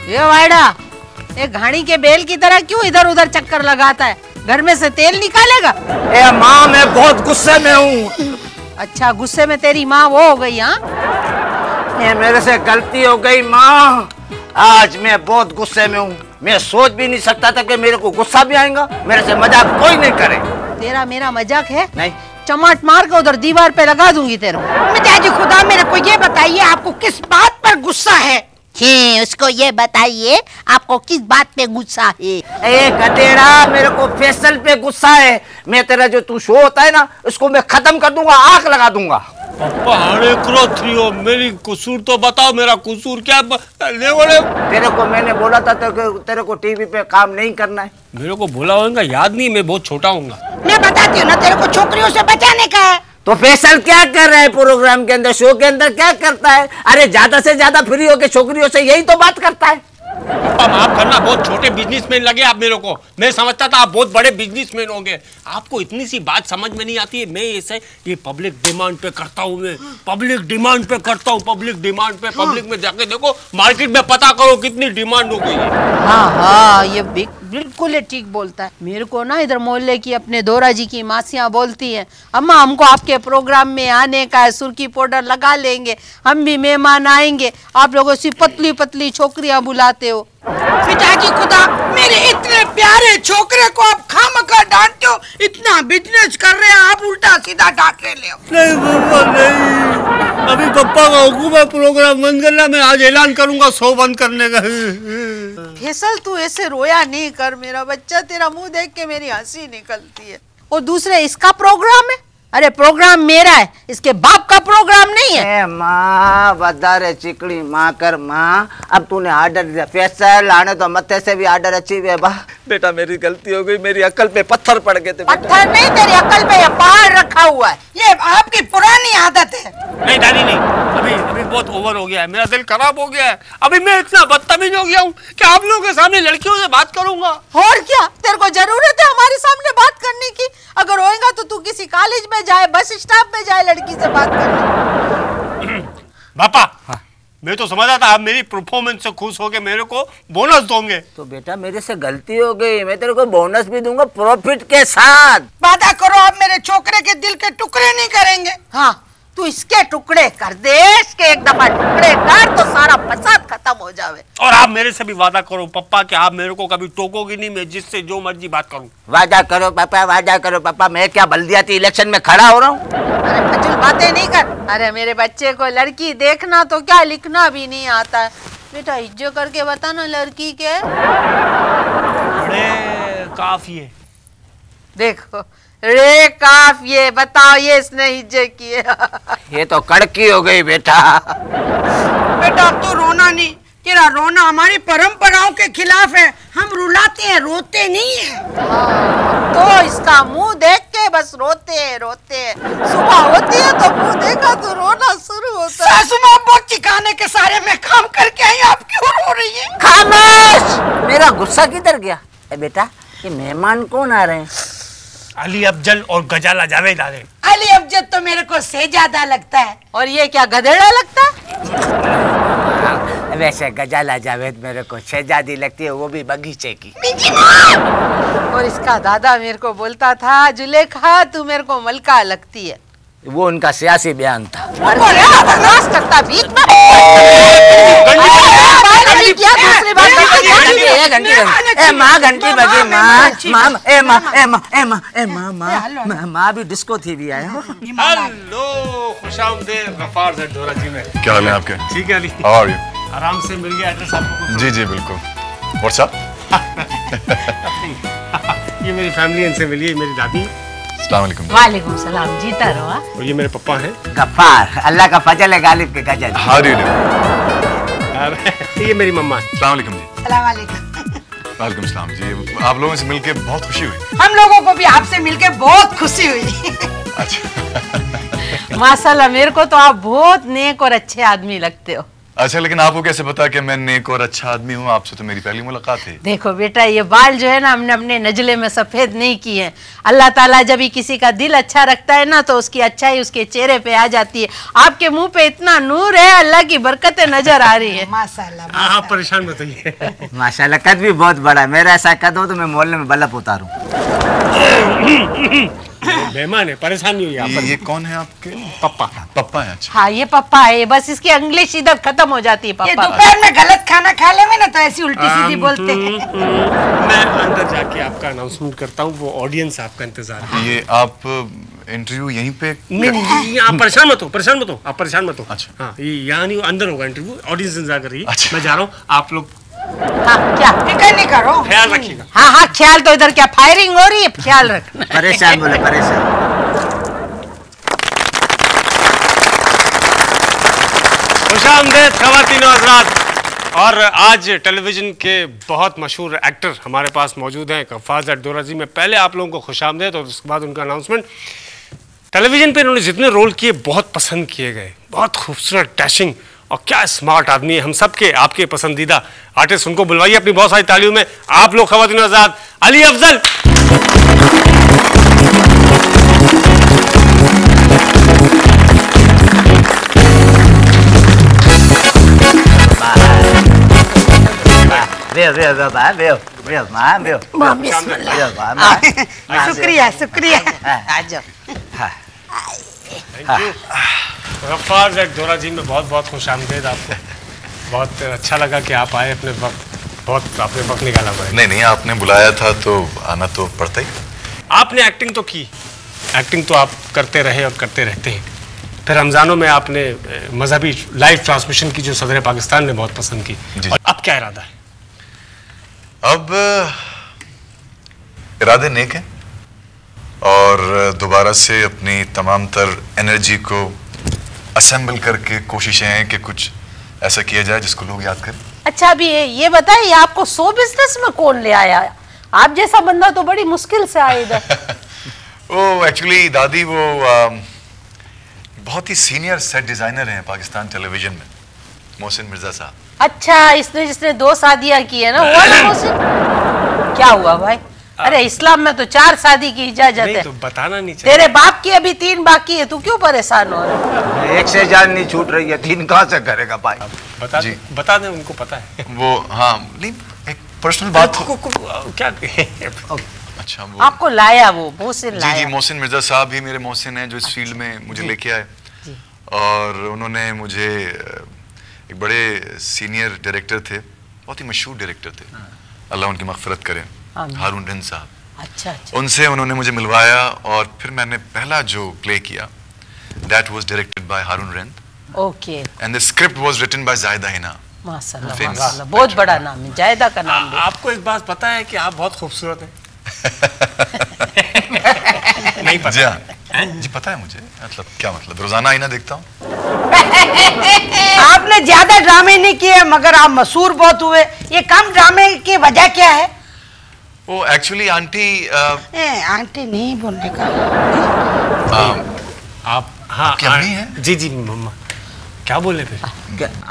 ये वाइडा, ये घानी के बेल की तरह क्यों इधर उधर चक्कर लगाता है? घर में से तेल निकालेगा? ए माँ, मैं बहुत गुस्से में हूँ। अच्छा, गुस्से में तेरी माँ वो हो गई? हाँ, ये मेरे से गलती हो गई माँ। आज मैं बहुत गुस्से में हूँ। मैं सोच भी नहीं सकता था कि मेरे को गुस्सा भी आएगा। मेरे से मजाक कोई नहीं करे। तेरा मेरा मजाक है? नहीं। चमाट मार के उधर दीवार पे लगा दूंगी तेरे को। मिताजी खुदा मेरे को ये बताइए आपको किस बात पर गुस्सा है? उसको ये बताइए आपको किस बात पे गुस्सा है? ए गधेड़ा, मेरे को फैसल पे गुस्सा है। मैं तेरा जो तू शो होता है ना, उसको मैं खत्म कर दूंगा, आग लगा दूंगा। पापा हाड़े क्रोध थी हो, मेरी कसूर तो बताओ, मेरा कसूर क्या? तेरे को मैंने बोला था तेरे को टीवी पे काम नहीं करना है। मेरे को भूला होगा, याद नहीं, मैं बहुत छोटा हूँ। मैं बताती हूँ ना, तेरे को छोकरियों से बचाने का है। तो फैसल क्या कर रहा है प्रोग्राम के अंदर, शो के अंदर क्या करता है? अरे ज्यादा से ज्यादा फ्री होके छोकरियों से यही तो बात करता है। पापा माफ करना, बहुत छोटे बिजनेसमैन लगे आप मेरे को। मैं समझता था आप बहुत बड़े बिजनेसमैन होंगे। आपको इतनी सी बात समझ में नहीं आती है। मैं ऐसे ये पब्लिक डिमांड पे करता हूँ, मैं पब्लिक डिमांड पे करता हूँ, पब्लिक डिमांड पे। पब्लिक में जाके देखो, मार्केट में पता करो कितनी डिमांड हो गई है। हाँ, ये बिल्कुल ठीक बोलता है। मेरे को ना इधर मोहल्ले की अपने दोरा जी की मासियाँ बोलती हैं, अम्मा हमको आपके प्रोग्राम में आने का है, सुर्खी पाउडर लगा लेंगे, हम भी मेहमान आएंगे, आप लोगों से पतली पतली छोकरियां बुलाते हो। पिताजी खुदा, मेरे इतने प्यारे छोकरे को आप खामखा डांटते हो। इतना बिजनेस कर रहे हैं आप, उल्टा सीधा डांट रहे हो। नहीं पापा नहीं, अभी पापा का हुक्म है प्रोग्राम बंद करना। मैं आज ऐलान करूंगा शो बंद करने का। फैसल तू ऐसे रोया नहीं कर मेरा बच्चा, तेरा मुंह देख के मेरी हंसी निकलती है। और दूसरे इसका प्रोग्राम है? अरे प्रोग्राम मेरा है, इसके बाप का प्रोग्राम नहीं है। माँ बदारे चिकड़ी माँ कर माँ, अब तूने आर्डर दिया फैसल आने तो मत्थे से भी आर्डर अच्छी है। बेटा मेरी गलती हो गई, मेरी अक्ल पे पत्थर पड़ गए थे। पत्थर नहीं, तेरी अक्ल पे पहाड़ रखा हुआ है। ये आपकी पुरानी आदत है। नहीं दादी नहीं, अभी बहुत ओवर हो गया है, मेरा दिल खराब हो गया है। अभी मैं इतना बदतमीज हो गया हूँ कि आप लोगों के सामने लड़कियों से बात करूंगा। और क्या, तेरे को जरूरत है हमारे सामने बात करने की? अगर होएगा तो तू किसी कॉलेज में जाए, बस स्टॉप में जाए लड़की से बात करने। पापा हाँ। मैं तो समझा था आप मेरी परफॉर्मेंस से खुश होके मेरे को बोनस दोगे। तो बेटा मेरे से गलती हो गई, मैं तेरे को बोनस भी दूंगा प्रॉफिट के साथ। वादा करो आप मेरे छोकरे के दिल के टुकड़े नहीं करेंगे। हाँ, तू इसके टुकड़े कर दे, इसके एक दफा टुकड़े कर तो सारा फसाद खत्म हो जावे। और आप मेरे से भी वादा करो पापा कि आप मेरे को कभी टोकोगी नहीं, मैं जिससे जो मर्जी बात करूं। वादा करो पापा, वादा करो पापा। मैं क्या बल्दियाती इलेक्शन में खड़ा हो रहा हूँ? अरे फजूल बातें नहीं कर। अरे मेरे बच्चे को लड़की देखना तो क्या लिखना भी नहीं आता है। बेटा इज्जत करके बता ना लड़की के। अरे काफी है, देखो रे काफिए, बताओ ये इसने इज्जत की है। ये तो कड़की हो गई बेटा। बेटा अब तो रोना नहीं, तेरा रोना हमारी परंपराओं के खिलाफ है। हम रुलाते हैं, रोते नहीं है। तो इसका मुंह देख के बस रोते हैं रोते हैं। सुबह होती है तो मुंह देखा तो रोना शुरू होता है। सासू माँ बहुत चिकाने के सारे में काम करके आई, आप क्यों रो रही है? खामोश! मेरा गुस्सा किधर गया? बेटा ये मेहमान कौन आ रहे हैं? अली अफजल और गजाला जावेद आ रहे हैं। अली अफजल तो मेरे को शहजादा लगता है। और ये क्या गधेड़ा लगता है? वैसे गजाला जावेद मेरे को शहजादी लगती है, वो भी बगीचे की। और इसका दादा मेरे को बोलता था जुलेखा तू मेरे को मलका लगती है। वो उनका सियासी बयान था। करता भीख में। माँ घंटी बजी, माँ भी डिस्को थी भी आया। हेलो, खुशामदीद गफ्फार ज़ैद दोरा जी में। क्या हाल है आपके? ठीक है अली। How are you? आराम से मिल गया एड्रेस आपको? जी जी बिल्कुल। What's up? ये मेरी फैमिली, इनसे मिलिए, मेरी दादी। अस्सलाम वालेकुम। वालेकुम सलाम, जीता रहो। और ये मेरे पापा हैं गफ्फार, अल्लाह का फजल है गालिब के गजल। How do you do? ये मेरी मम्मा है। अस्सलाम वालेकुम जी। सलाम वालेकुम। वालेकुम सलाम जी। आप लोगों से मिलके बहुत खुशी हुई। हम लोगों को भी आपसे मिलके बहुत खुशी हुई। अच्छा। माशाल्लाह, मेरे को तो आप बहुत नेक और अच्छे आदमी लगते हो। अच्छा, लेकिन आपको कैसे पता कि मैं नेक और अच्छा आदमी हूँ? आपसे तो मेरी पहली मुलाकात है। देखो बेटा, ये बाल जो है ना हमने अपने नजले में सफेद नहीं किए हैं। अल्लाह ताला जब भी किसी का दिल अच्छा रखता है ना तो उसकी अच्छाई उसके चेहरे पे आ जाती है। आपके मुंह पे इतना नूर है, अल्लाह की बरकतें नजर आ रही है। माशाल्लाह। आप परेशान मत होइए। माशाल्लाह, कद भी बहुत बड़ा है। मेरा ऐसा कद हो तो मैं मोहल्ले में बल्ब उतारूं। मेहमान है, परेशान नहीं हुई। ये कौन है आपके? पप्पा। पप्पा है? अच्छा। हाँ, ये पप्पा है। बस इसकी इंग्लिश इधर खत्म हो जाती है। ये पप्पा दोपहर में गलत खाना खा ले ना तो ऐसी उल्टी सीधी बोलते हैं। मैं अंदर जाके आपका अनाउंसमेंट करता हूँ, वो ऑडियंस आपका इंतजार है। ये आप इंटरव्यू यहीं पे? नहीं, आप परेशान मत हो, परेशान मत हो, आप परेशान मत हो। अच्छा। हाँ, ये यहाँ नहीं, अंदर होगा इंटरव्यू, ऑडियंस इंतजार कर रही है। अच्छा। मैं जा रहा हूँ, आप लोग हाँ, क्या फिक्र नहीं करो। ख्याल रखिएगा। हाँ हाँ, ख्याल तो इधर क्या फायरिंग हो रही है, ख्याल रखना। परेशान बोले, परेशान। खुशामदीद ख़वातीन और हज़रात। और आज टेलीविज़न के बहुत मशहूर एक्टर हमारे पास मौजूद हैं, कफ़ाज़ दोराजी में। पहले आप लोगों को खुशामदीद और उसके बाद उनका अनाउंसमेंट। टेलीविज़न पे इन्होंने जितने रोल किए बहुत पसंद किए गए, बहुत खूबसूरत, डैशिंग और क्या स्मार्ट आदमी है। हम सब के आपके पसंदीदा आर्टिस्ट, उनको बुलवाइए अपनी बहुत सारी तालियों में। आप लोग ख़वातीन और हज़रात, अली अफजल। शुक्रिया शुक्रिया। गफ्फार दोराजी में बहुत बहुत खुशामदीद। आपको बहुत अच्छा लगा कि आप आए, अपने वक्त बहुत आपने वक्त निकाला हुआ है। नहीं, आपने बुलाया था तो आना तो पड़ता ही। आपने एक्टिंग तो की, एक्टिंग तो आप करते रहे और करते रहते हैं। फिर रमज़ानों में आपने मजहबी लाइव ट्रांसमिशन की जो सदर पाकिस्तान ने बहुत पसंद की। और अब क्या इरादा है? अब इरादे नेक हैं और दोबारा से अपनी तमाम तर एनर्जी को असेंबल करके कोशिशें हैं कि कुछ ऐसा किया जाए जिसको लोग याद करें। अच्छा, अभी ये बताइए, आपको शो बिजनेस में कौन ले आया? आप जैसा बंदा तो बड़ी मुश्किल से आया इधर। वो एक्चुअली दादी वो बहुत ही सीनियर सेट डिजाइनर हैं पाकिस्तान टेलीविजन में, मोहसिन मिर्जा साहब। अच्छा, इसने जिसने 2 शादियां की है ना, वो वाला मोहसिन? क्या हुआ भाई? अरे इस्लाम में तो 4 शादी की इजाजत है। तो बताना नहीं चाहिए। तेरे बाप की अभी 3 बाकी है, तू क्यों परेशान हो रहा है? एक से जान नहीं छूट रही है, 3 कहाँ से करेगा भाई? बता दें, उनको पता है। वो हाँ, नहीं एक पर्सनल बात क्या? अच्छा, वो आपको लाया वो मोहसिन लाया? जी, मोहसिन मिर्जा साहब ही मेरे मोहसिन हैं जो इस फील्ड में मुझे लेके आए। और उन्होंने मुझे एक बड़े सीनियर डायरेक्टर थे, बहुत ही मशहूर डायरेक्टर थे, अल्लाह उनकी मग़फ़िरत करे, हारून रंद साहब। अच्छा। उनसे उन्होंने मुझे मिलवाया और फिर मैंने पहला जो प्ले किया that was directed by Haroon Rind. Okay. And the script was written by Zahida Hina. माशाल्लाह, माशाल्लाह, बहुत बड़ा नाम है जायदा का नाम भी। आपको एक बात पता है कि आप बहुत खूबसूरत हैं? नहीं पता? जी पता है मुझे। मतलब क्या मतलब? रोजाना आईना देखता हूँ। आपने ज्यादा ड्रामे नहीं किए मगर आप मशहूर बहुत हुए। ये कम ड्रामे की वजह क्या है? वो एक्चुअली आंटी आंटी नहीं बोलने का। आप हाँ क्या है? जी मम्मा। क्या बोले फिर?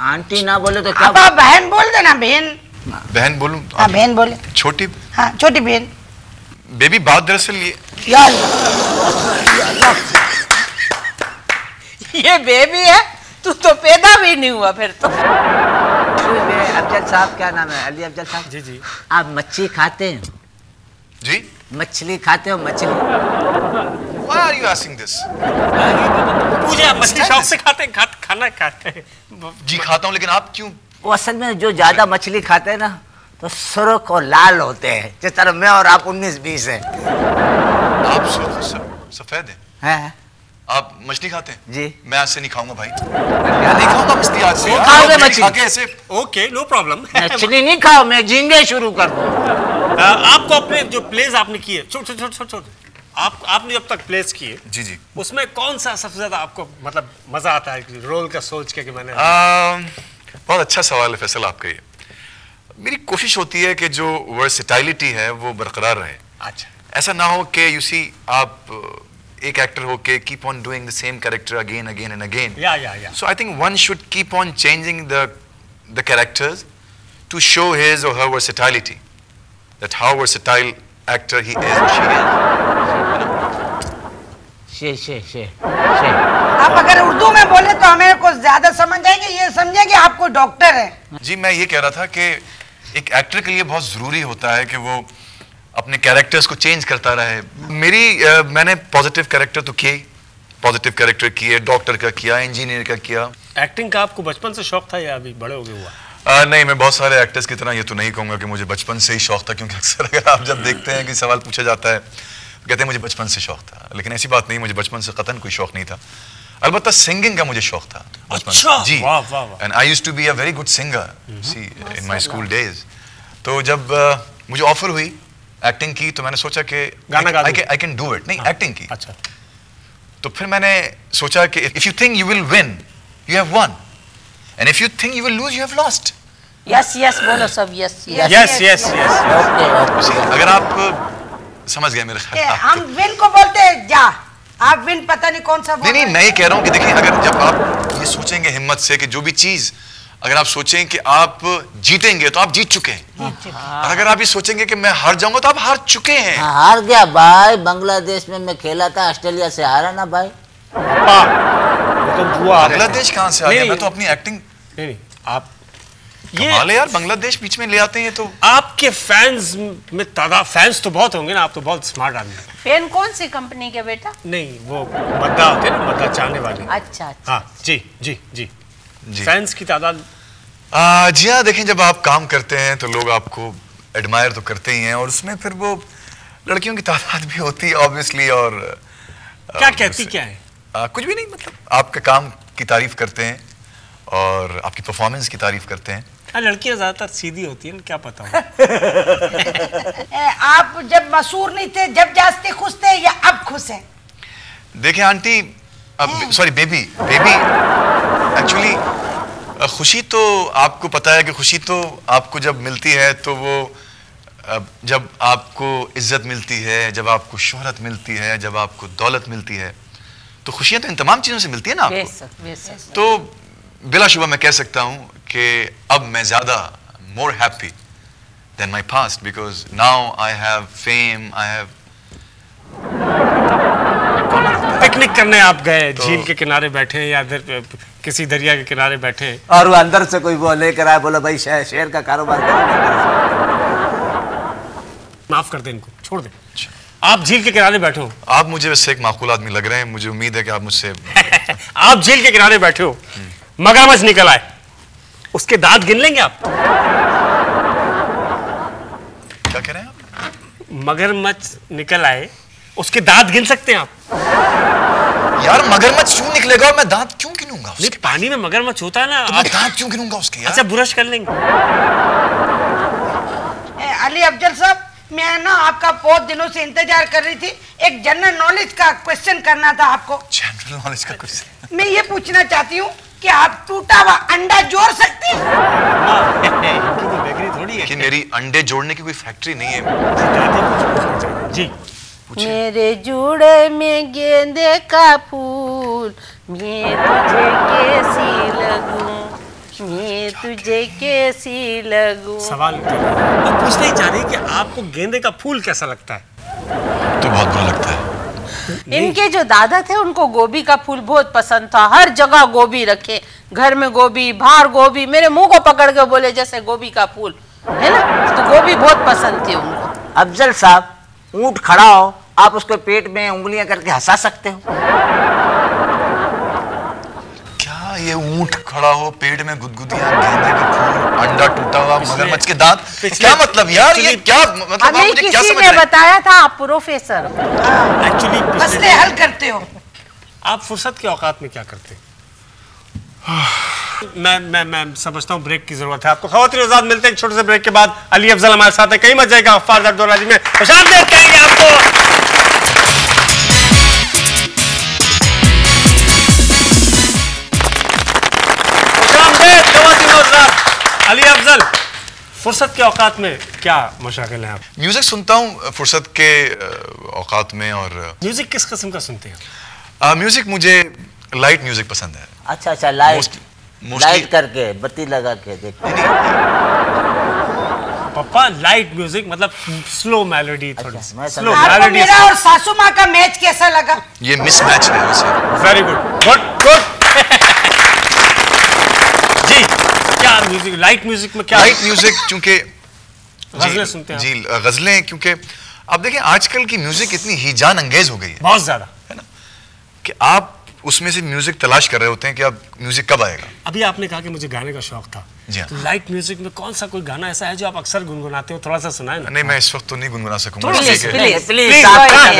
आंटी ना बोले तो क्या? आप बहन बोल देना। बहन बहन बोलूं? हाँ, बहन बोले। छोटी? हाँ, छोटी बहन। बेबी बात दरअसल ये बेबी है, तू तो पैदा भी नहीं हुआ फिर तो। अफजल साहब, क्या नाम है? अली अफजल साहब। जी। आप मच्छी खाते हैं? जी? मछली खाते हो? मछली? Why are you asking this? पूछे, आप मछली शौक से खाते हैं? खाना खाते हैं? जी खाता हूँ, लेकिन आप क्यों? वो असल में जो ज्यादा मछली खाते हैं ना तो सुर्ख और लाल होते हैं, जिस तरह मैं और आप 19-20 हैं। आप सफेद हैं? आप मछली खाते हैं? जी। मैं आज से नहीं खाऊंगा भाई। मैं नहीं खाऊंगा मछली आज से। खाओगे मछली? खाके ऐसे ओके, नो प्रॉब्लम। मछली नहीं खाओ, मैं झींगे शुरू कर दूं। आपको अपने जो प्लेस आपने किए, छोटे आपने अब तक प्लेस किए, जी उसमें कौन सा सबसे ज्यादा आपको मतलब मजा आता है रोल का सोच के कि मैंने? बहुत अच्छा सवाल है फैसल आपका ये। मेरी कोशिश होती है कि जो वर्सेटाइलिटी है वो बरकरार रहे। अच्छा। ऐसा ना हो कि यू सी आप एक एक्टर होके keep on doing the same character again again and again. Yeah so I think one should keep on changing the characters to show his or her versatility, that how versatile actor he is or she is. आप अगर उर्दू में बोले तो हमें को ज्यादा समझ आएंगे, ये समझेंगे आप कोई डॉक्टर है. जी मैं ये कह रहा था कि एक एक्टर के लिए बहुत ज़रूरी होता है कि वो अपने कैरेक्टर्स को चेंज करता रहे. मैंने पॉजिटिव कैरेक्टर तो किए, पॉजिटिव कैरेक्टर किए, डॉक्टर का किया, इंजीनियर का किया. एक्टिंग का आपको बचपन से शौक था या अभी बड़े हो गए हुआ? नहीं, मैं बहुत सारे एक्टर्स की तरह ये तो नहीं कहूँगा कि मुझे बचपन से ही शौक था, क्योंकि अक्सर अगर आप जब देखते हैं कि सवाल पूछा जाता है कहते हैं मुझे बचपन से शौक था, लेकिन ऐसी बात नहीं, मुझे बचपन से कतन कोई शौक नहीं था. अलबत्ता सिंगिंग का मुझे शौक था बचपन से. जी, and I used to be a very good singer see in my school days. तो जब मुझे ऑफर हुई एक्टिंग की तो मैंने सोचा कि आई कैन डू इट. नहीं, एक्टिंग की. अच्छा. तो फिर मैंने सोचा कि if you think you will win you have one, and if you think you will lose you have lost. Yes yes बोलो सब. Yes yes yes yes. अगर आप समझ गए मेरे ख्याल. हम विन को बोलते हैं जा, आप विन पता नहीं कौन सा. नहीं, मैं ये कह रहा हूँ कि देखिए, अगर जब आप ये सोचेंगे हिम्मत से कि जो भी चीज अगर आप सोचें कि आप जीतेंगे तो आप जीत चुके हैं, और अगर आप ये सोचेंगे कि मैं हार जाऊंगा तो आप हार चुके हैं. हार गया भाई, बांग्लादेश में मैं खेला था, ऑस्ट्रेलिया से हारा ना भाई. बांग्लादेश कहाँ से आ गया? मैं तो अपनी एक्टिंग. नहीं, आप कमाल है यार, बांग्लादेश बीच में ले आते हैं. तो आपके फैंस में तादाद, फैंस तो बहुत होंगे ना, आप तो बहुत स्मार्ट आदमी हैं. फैन कौन सी कंपनी के बेटा? नहीं, वो मद्दा होते हैं ना, मद्दा चाहने वाले. अच्छा. हाँ जी जी जी. जी फैंस की तादाद. जी हाँ, देखें जब आप काम करते हैं तो लोग आपको एडमायर तो करते ही हैं, और उसमें फिर वो लड़कियों की तादाद भी होती है ऑब्वियसली. और क्या कहती क्या है? कुछ भी नहीं, मतलब आपके काम की तारीफ करते हैं और आपकी परफॉर्मेंस की तारीफ करते हैं. लड़कियां ज्यादातर सीधी होती हैं, क्या पता. आप जब मशहूर नहीं थे, जब जाते खुश थे या अब खुश हैं? देखिए आंटी, सॉरी बेबी, एक्चुअली खुशी तो आपको पता है कि खुशी तो आपको जब मिलती है तो वो जब आपको इज्जत मिलती है, जब आपको शोहरत मिलती है, जब आपको दौलत मिलती है, तो खुशियां तो इन तमाम चीजों से मिलती है ना आपको. तो बिलाशुबा मैं कह सकता हूं कि अब मैं ज्यादा more happy than my past, because now I have fame, I have. Picnic करने आप गए, झील के किनारे बैठे या किसी दरिया के किनारे बैठे, और वो अंदर से कोई वो लेकर आया, बोला भाई शेयर का कारोबार करेंगे. माफ कर दे इनको, छोड़ दे. आप झील के किनारे बैठे हो. आप मुझे वैसे एक माकूल आदमी लग रहे हैं, मुझे उम्मीद है कि आप मुझसे आप झील के किनारे बैठे हो, मगरमच्छ निकल आए, उसके दांत गिन लेंगे आप? क्या कह रहे हैं आप? मगरमच्छ निकल आए, उसके दांत गिन सकते हैं आप? यार मगरमच्छ क्यों निकलेगा और मैं दांत क्यों गिनूंगा उसके? पानी में मगरमच्छ होता है ना, तो मैं दांत क्यों गिनूंगा उसके यार? अच्छा, ब्रश कर लेंगे. अली अफजल साहब, मैं ना आपका बहुत दिनों से इंतजार कर रही थी. एक जनरल नॉलेज का क्वेश्चन करना था आपको. जनरल नॉलेज का क्वेश्चन? मैं ये पूछना चाहती हूँ कि आप टूटा हुआ अंडा जोड़ सकती हैं? थोड़ी है कि मेरी अंडे जोड़ने की कोई फैक्ट्री नहीं है. जी. मेरे जुड़े में गेंदे का फूल, मैं तुझे कैसी लगूं, मैं तुझे कैसी लगूं. सवाल पूछना ही चाह रही कि आपको गेंदे का फूल कैसा लगता है? तो बहुत बुरा लगता है. इनके जो दादा थे उनको गोभी का फूल बहुत पसंद था, हर जगह गोभी रखे, घर में गोभी, बाहर गोभी, मेरे मुंह को पकड़ के बोले जैसे गोभी का फूल है ना, तो गोभी बहुत पसंद थी उनको. अफजल साहब, ऊंट खड़ा हो, आप उसके पेट में उंगलियां करके हंसा सकते हो? क्या ये ऊंट खड़ा हो, पेट में गुदगुदियां, गेंदे का फूल, अंडा टूटा हुआ, मगरमच्छ के दांत, क्या मतलब यार? ये क्या मतलब? आप मुझे क्या समझ रहे हैं? बताया था आप प्रोफेसर. एक्चुअली मसले हल करते हो. आप फुर्सत के औकात में क्या करते हैं? मैं समझता हूँ ब्रेक की जरूरत है आपको. खवातीन आजाद, मिलते हैं एक छोटे से ब्रेक के बाद. अली अफजल हमारे साथ है, कहीं मत जाएगा. गफ्फार दोराजी में खुशामदीद कहेंगे आपको. खुशामदीद खवातीन आजाद. अली अफजल फुर्सत के औकात में क्या मशागिल हैं आप? म्यूजिक सुनता हूँ फुर्सत के औकात में। और म्यूजिक किस किस्म का सुनते हैं? म्यूजिक मुझे लाइट म्यूजिक पसंद है। अच्छा, लाइट मोस्टली करके बत्ती लगा के देखते। पापा लाइट म्यूजिक मतलब स्लो मेलोडी, थोड़ी मैं स्लो आपको मेलोडी। मेरा और सासू माँ का मैच कैसा लगा? ये मिसमैच है वैसे। Very good, good. जी, क्या म्यूजिक, लाइट म्यूजिक में क्या? लाइट म्यूजिक क्योंकि गजलें सुनते हैं जी, गजलें, क्योंकि आप देखें आजकल की म्यूजिक इतनी हिजान अंगेज हो गई है, बहुत ज्यादा, है ना, कि आप उसमें से म्यूजिक तलाश कर रहे होते हैं कि अब म्यूजिक कब आएगा। अभी आपने कहा कि मुझे गाने का शौक था। जी हाँ। तो लाइट म्यूजिक में कौन सा कोई गाना ऐसा है जो आप अक्सर गुनगुनाते हो? थोड़ा सा सुनाए ना। नहीं, मैं इस वक्त तो नहीं गुनगुना सकूंगा। थोड़ा सा, ठीक है। प्लीज प्लीज, तालियां,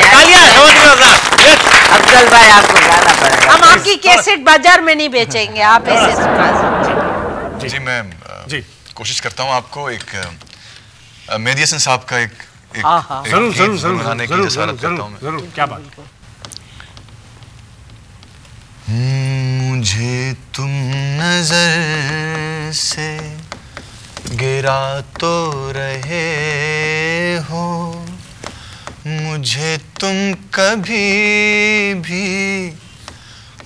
अफजल भाई आपको गाना पड़ेगा। हम आपकी कैसेट बाजार में नहीं बेचेंगे, आप ऐसे सुना। जी, मैं जी कोशिश करता हूँ आपको एक मेहदी हसन साहब का एक जरूर जरूर जरूर गुनगुनाने की जसारत करता हूँ मैं। जरूर, क्या बात। मुझे तुम नजर से गिरा तो रहे हो, मुझे तुम कभी भी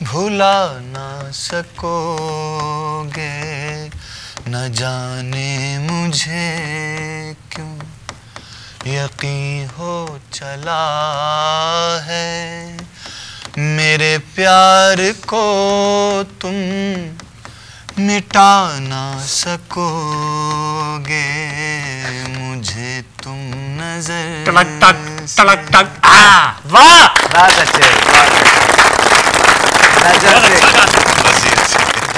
भुला ना सकोगे, न जाने मुझे क्यों यकीन हो चला है, मेरे प्यार को तुम मिटा ना सकोगे, मुझे तुम नजर टलक टक वाह, बहुत अच्छे,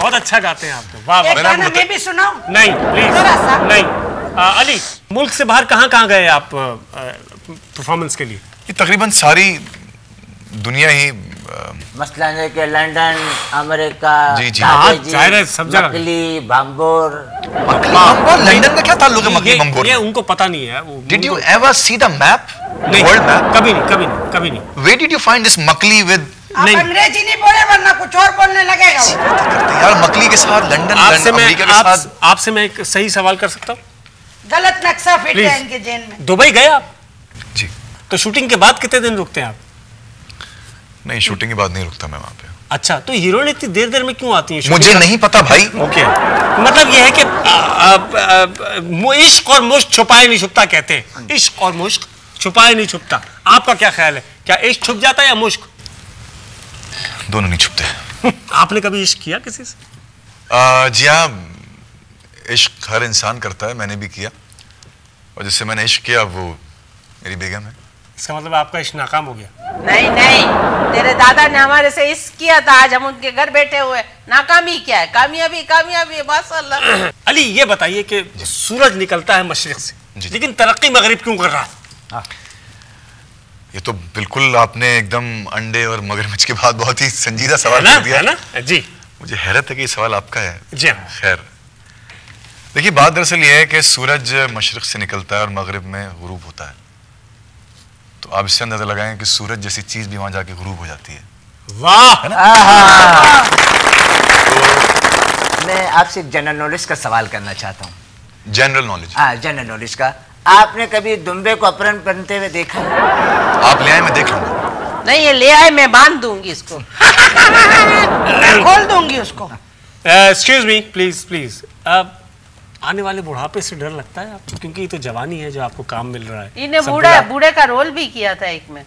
बहुत अच्छा गाते हैं आप तो, वाह एक वाह। गाना मैं भी सुनाऊं? नहीं प्लीज, थोड़ा सा। नहीं। अली, मुल्क से बाहर कहाँ गए आप परफॉर्मेंस के लिए? ये तकरीबन सारी दुनिया ही मसलन है कि लंदन, अमेरिका, जी, जी। हाँ, जाहिर है, सब जगह। मकली, बम्बोर। लंदन का क्या ताल्लुक है मकली बम्बोर? ये उनको पता नहीं है। Did you ever see the map? नहीं, World map? कभी नहीं। Where did you find this मकली with? आप नहीं। अंग्रेजी नहीं बोले वरना कुछ और बोलने लगेगा वो। यार मकली के साथ लंदन, अमेरिका के साथ। आपसे मैं एक सही सवाल कर सकता हूँ? गलत नक्शा फिट Please। है इनके जेन में। दुबई गए आप? जी तो शूटिंग के बाद कितने दिन रुकते हैं आप? नहीं, शूटिंग के बाद नहीं रुकता मैं वहाँ पे। अच्छा, तो हीरोइन इतनी देर में क्यों आती है? मुझे नहीं पता भाई। ओके, मतलब ये है कि इश्क और मुश्क छुपाए नहीं छुपता कहते हैं। इश्क और मुश्क छुपाए नहीं छुपता, आपका क्या ख्याल है? क्या इश्क छुप जाता है या मुश्क? दोनों नहीं छुपते। आपने कभी इश्क किया किसी से? जी हाँ, इश्क हर इंसान करता है, मैंने भी किया, और जिससे मैंने इश्क किया वो मेरी बेगम है। इसका मतलब आपका इश्क नाकाम हो गया? नहीं, तेरे दादा ने हमारे से इश्क किया था, आज हम उनके घर बैठे हुए। नाकामी क्या है, कामयाबी है, माशाअल्लाह। अली, ये बताइए कि सूरज निकलता है मशरिक से, लेकिन तरक्की मगरिब क्यों कर रहा है? ये तो बिल्कुल आपने एकदम अंडे और मगरमच्छ के बाद बहुत ही संजीदा सवाल कर दिया है ना? जी, मुझे हैरत है कि ये सवाल आपका है। जी हाँ। खैर, देखिए बात दरअसल ये है कि सूरज मशरिक से निकलता है और मगरिब में गुरूब होता है, तो आप इससे अंदाजा लगाएं कि सूरज जैसी चीज भी वहां जाके गुरूब हो जाती है। वाह। तो मैं आपसे एक जनरल नॉलेज का सवाल करना चाहता हूँ। General knowledge? हाँ, जनरल नॉलेज का। आपने कभी दुम्बे को अपहरण करते हुए देखा? आप ले आए, मैं देख लूंगा। नहीं, ये ले आए, मैं बांध दूंगी इसको। मैं खोल दूंगी उसको। Excuse me, please. आने वाले बुढ़ापे से डर लगता है आपको? क्योंकि ये तो जवानी है जो आपको काम मिल रहा है। इन्हें बूढ़े का रोल भी किया था एक में,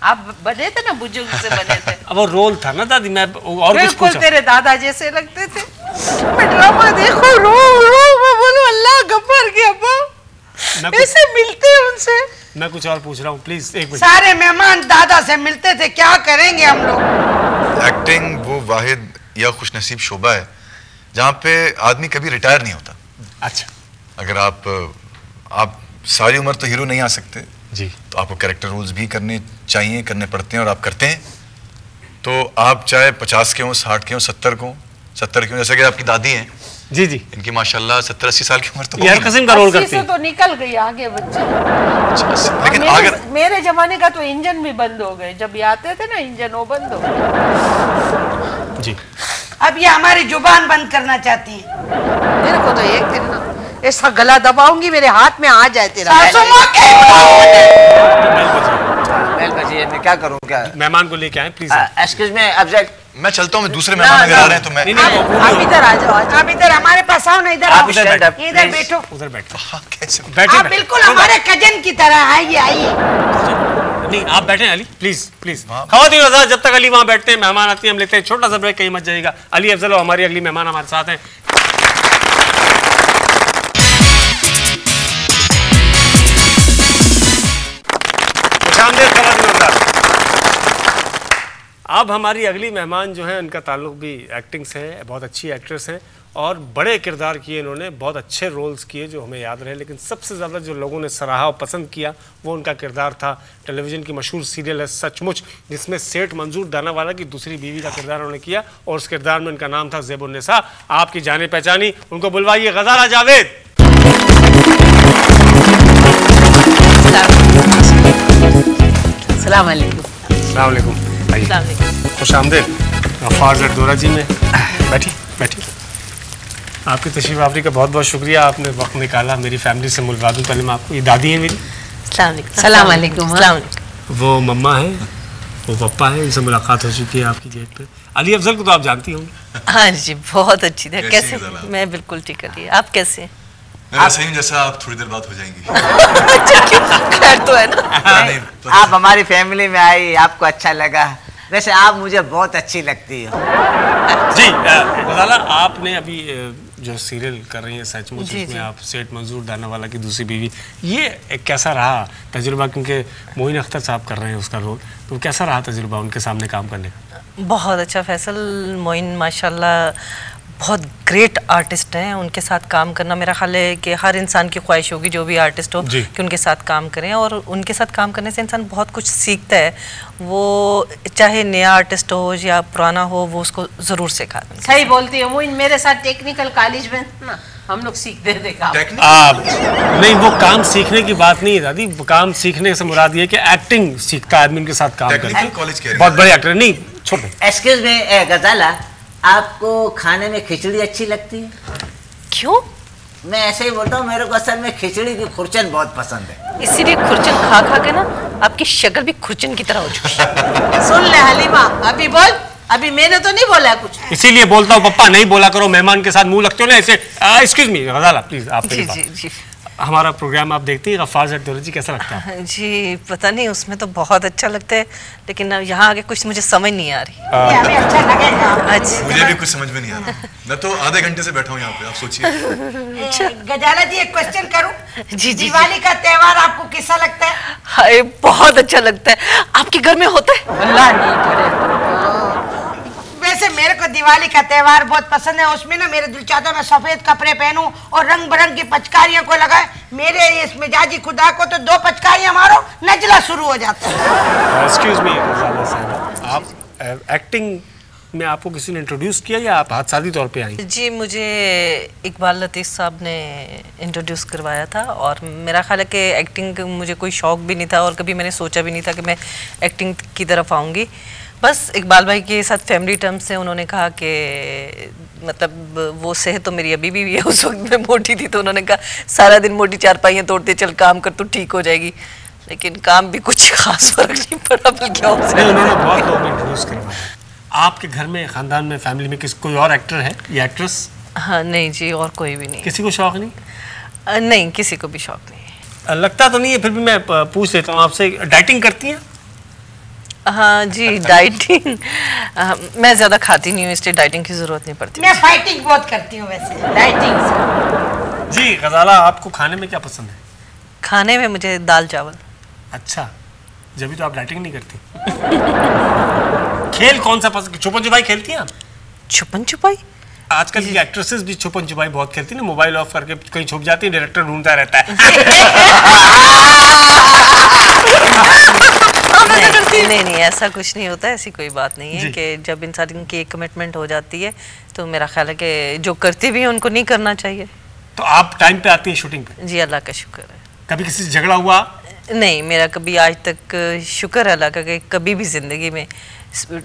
आप बने थे ना, बुजुर्ग से बने थे। अब वो रोल था ना दादी, मैं और कुछ बिल्कुल पूछा? तेरे दादा जैसे लगते थे। मैं ड्रामा देखो, रो मैं बोलूं अल्लाह गब्बर के अब्बा ऐसे मिलते हैं उनसे। मैं कुछ और पूछ रहा हूँ, प्लीज एक मिनट। सारे मेहमान दादा से मिलते थे, क्या करेंगे हम लोग? एक्टिंग वो वाहिद या खुशनसीब शोबा है जहाँ पे आदमी कभी रिटायर नहीं होता। अच्छा, अगर आप सारी उम्र तो हीरो नहीं आ सकते जी, तो आपको कैरेक्टर रोल्स भी करने चाहिए, करने पड़ते हैं, और आप करते हैं। तो आप चाहे 50 के हों, 60 के हों, 70 के हों, जैसे कि आपकी दादी हैं, जी, इनकी माशाल्लाह 70-80 साल की उम्र तो यार होगी कसिम का रोल 80 करती से है। तो निकल गई आगे बच्चे। ना। लेकिन अगर मेरे जमाने का तो इंजन भी बंद हो गए, जब ये आते थे ना इंजन, वो बंद हो गए। जी, अब ये हमारी जुबान बंद करना चाहती है। मेरे को तो एक दिन ना ऐसा गला दबाऊंगी मेरे हाथ में आ जाए तेरा। सासू माँ के मैं क्या करूँ क्या? मेहमान को लेके आए प्लीज। एक्सक्यूज मी अफजल, मैं चलता हूँ, मैं दूसरे मेहमान अगर आ रहे हैं तो मैं आप इधर आ जाओ, आप इधर हमारे पास आओ ना, इधर आप आओ, इधर बैठो, इधर please। बैठो। उधर बैठो। हाँ, कैसे बैठे आप बिल्कुल हमारे कजन की तरह आइए आइए। नहीं आप बैठे अली, प्लीज प्लीज। खवातीन हज़रात, जब तक अली वहाँ बैठते हैं मेहमान आती हैं हम लेते हैं छोटा सा ब्रेक, कहीं मत जाइएगा। अली अफजल और हमारी अगली मेहमान हमारे साथ हैं। अब हमारी अगली मेहमान जो है उनका ताल्लुक भी एक्टिंग से है, बहुत अच्छी एक्ट्रेस हैं और बड़े किरदार किए इन्होंने, बहुत अच्छे रोल्स किए जो हमें याद रहे। लेकिन सबसे ज़्यादा जो लोगों ने सराहा और पसंद किया वो उनका किरदार था टेलीविज़न की मशहूर सीरियल है सचमुच, जिसमें सेठ मंजूर दानावाला की दूसरी बीवी का किरदार उन्होंने किया और उस किरदार में उनका नाम था ज़ेबुन्निसा। आपकी जाने पहचानी, उनको बुलवाइए गज़ाला जावेद। अस्सलाम वालेकुम। अस्सलाम वालेकुम। खुश आमदेद। गफ्फार ज़रदोरा जी में बैठी बैठी। आपकी तशरीफ़ आवरी का बहुत बहुत शुक्रिया, आपने वक्त निकाला मेरी फैमिली से मिलवा दूँ। पहले मैं आपको, ये दादी हैं मेरी। अस्सलाम वालेकुम। वो मम्मा है, वो पापा है, इनसे मुलाकात हो चुकी है आपकी गेट पे। अली अफजल को तो आप जानती होंगी। हाँ जी बहुत अच्छी थी। कैसी कैसे? हैं ज़रा? मैं बिल्कुल ठीक है। आप कैसे? मैं वैसे ही जैसा आप थोड़ी देर बाद हो जाएंगी। खैर तो है ना। नहीं, आप हमारी फैमिली में आई, आपको अच्छा लगा। वैसे आप मुझे बहुत अच्छी लगती हो। जी गज़ाला, आपने अभी जो सीरियल कर रही हैं सचमुच, जी, उसमें जी। आप सेठ मंजूर दानावाला की दूसरी बीवी, ये एक कैसा रहा तजुर्बा? क्योंकि मोइन अख्तर साहब कर रहे हैं उसका रोल, तो कैसा रहा तजुर्बा उनके सामने काम करने का? बहुत अच्छा फैसल। मोइन माशाल्लाह बहुत ग्रेट आर्टिस्ट हैं, उनके साथ काम करना मेरा ख्याल है कि हर इंसान की ख्वाहिश होगी जो भी आर्टिस्ट हो जी। कि उनके साथ काम करें, और उनके साथ काम करने से इंसान बहुत कुछ सीखता है। वो चाहे नया आर्टिस्ट हो या पुराना हो, वो उसको ज़रूर सिखाते हैं। सही बोलती है वो, मेरे साथ टेक्निकल कॉलेज में ना हम लोग सीखते थे काम। नहीं, वो काम सीखने की बात नहीं है दादी, वो काम सीखने से मुराद ये कि एक्टिंग सीखता है आदमी उनके साथ काम टेक्निकल करके। कॉलेज कह रही बहुत हैं। बड़े एक्टर नहीं, छोटे। एक्सक्यूज मी गजाला, आपको खाने में खिचड़ी अच्छी लगती है? क्यों? मैं ऐसे ही बोलता हूँ, मेरे को असल में खिचड़ी की खुरचन बहुत पसंद है। इसीलिए खुरचन खा खा के ना आपकी शक्ल भी खुरचन की तरह हो चुकी है। सुन ले हलीमा, अभी बोल। अभी मैंने तो नहीं बोला कुछ। इसीलिए बोलता हूँ पप्पा नहीं बोला करो, मेहमान के साथ मुंह लगते हो ना ऐसे। एक्सक्यूज मी गज़ाला प्लीज, आप जी जी जी। हमारा प्रोग्राम आप देखती हैं गफ्फार ज़रदोरा जी, कैसा लगता है? जी पता नहीं, उसमें तो बहुत अच्छा लगता है, लेकिन अब यहाँ आके कुछ मुझे समझ नहीं आ रही। ये हमें अच्छा लगेगा। अच्छा मुझे भी कुछ समझ में नहीं आ रहा। मैं तो आधे घंटे से बैठा हूँ यहाँ पे, आप सोचिए। गजाला जी एक क्वेश्चन करूं? जी जी। दिवाली का त्योहार आपको कैसा लगता है? हाय बहुत अच्छा लगता है। आपके घर में होता है? अल्लाह नहीं करे। वैसे मेरे को दिवाली का त्योहार बहुत पसंद है। उसमें ना मेरे दिल चाहता है मैं सफेद कपड़े पहनूं और रंग बिरंग की पिचकारियों को लगाए। मेरे इस मिजाजी खुदा को तो 2 पिचकारियां मारो नजला शुरू हो जाता है। एक्सक्यूज मी गज़ाला साहब, आप एक्टिंग में आपको किसी ने इंट्रोड्यूस किया या आप हादसाती तौर पे आई? जी मुझे इकबाल लतीफ़ साहब ने इंट्रोड्यूस करवाया था, और मेरा ख्याल है कि एक्टिंग मुझे कोई शौक़ भी नहीं था और कभी मैंने सोचा भी नहीं था कि मैं एक्टिंग की तरफ आऊँगी। बस इकबाल भाई के साथ फैमिली टर्म्स से उन्होंने कहा कि मतलब वो सेहत तो मेरी अभी भी है, उस वक्त मैं मोटी थी तो उन्होंने कहा सारा दिन मोटी चारपाइयाँ तोड़ते चल काम कर तो ठीक हो जाएगी, लेकिन काम भी कुछ खास फर्क नहीं पड़ा बल्कि नहीं, उन्होंने बहुत लोग इंट्रोड्यूस करवाया। आपके घर में खानदान में फैमिली में कोई और एक्टर है या एक्ट्रेस? हाँ नहीं जी, और कोई भी नहीं। किसी को शौक नहीं? नहीं किसी को भी शौक नहीं है। लगता तो नहीं है, फिर भी मैं पूछ लेता हूँ आपसे, डाइटिंग करती हैं? हाँ जी डाइटिंग मैं ज़्यादा खाती नहीं हूँ, इसलिए डाइटिंग की ज़रूरत नहीं पड़ती। मैं फाइटिंग बहुत करती हूँ वैसे डाइटिंग से। जी गज़ाला, आपको खाने में क्या पसंद है? खाने में मुझे दाल चावल। अच्छा, जब भी तो आप डाइटिंग नहीं करती। खेल कौन सा पसंद? छुपन छुपाई खेलती हैं आप? छुपन छुपाई? आजकल की एक्ट्रेसेस भी छुपन छुपाई बहुत खेलती है ना, मोबाइल ऑफ करके कहीं छुप जाती है, डायरेक्टर ढूंढता रहता है। नहीं ऐसा कुछ नहीं होता, ऐसी कोई बात नहीं है कि जब इंसान की कमिटमेंट हो जाती है तो मेरा ख्याल है कि जो करते भी हैं उनको नहीं करना चाहिए। तो आप टाइम पे आती हैं शूटिंग पे? जी अल्लाह का शुक्र है। कभी किसी से झगड़ा हुआ? नहीं, मेरा कभी आज तक शुक्र है अल्लाह का कि कभी भी ज़िंदगी में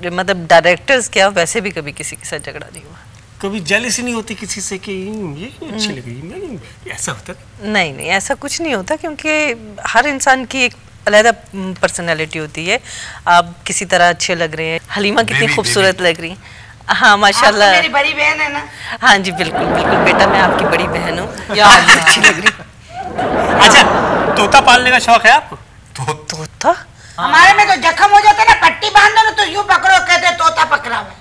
मतलब डायरेक्टर्स क्या वैसे भी कभी किसी के साथ झगड़ा नहीं हुआ। कभी जेलसी नहीं होती किसी से कि ये अच्छी लगी, नहीं ऐसा होता है? नहीं नहीं, ऐसा कुछ नहीं होता, क्योंकि हर इंसान की एक अलग पर्सनैलिटी होती है। आप किसी तरह अच्छे लग रहे हैं। हलीमा कितनी खूबसूरत लग रही है। हाँ माशाल्लाह। मेरी बड़ी बहन है ना। हाँ जी बिल्कुल बिल्कुल बेटा, मैं आपकी बड़ी बहन हूँ। या अच्छी लग रही। अच्छा, तोता पालने का शौक है आपको? तोता? हमारे में तो जख्म हो जाता है ना, पट्टी बांध दो ना तो यूं पकड़ो, कहते तोता पकड़ा हुआ है।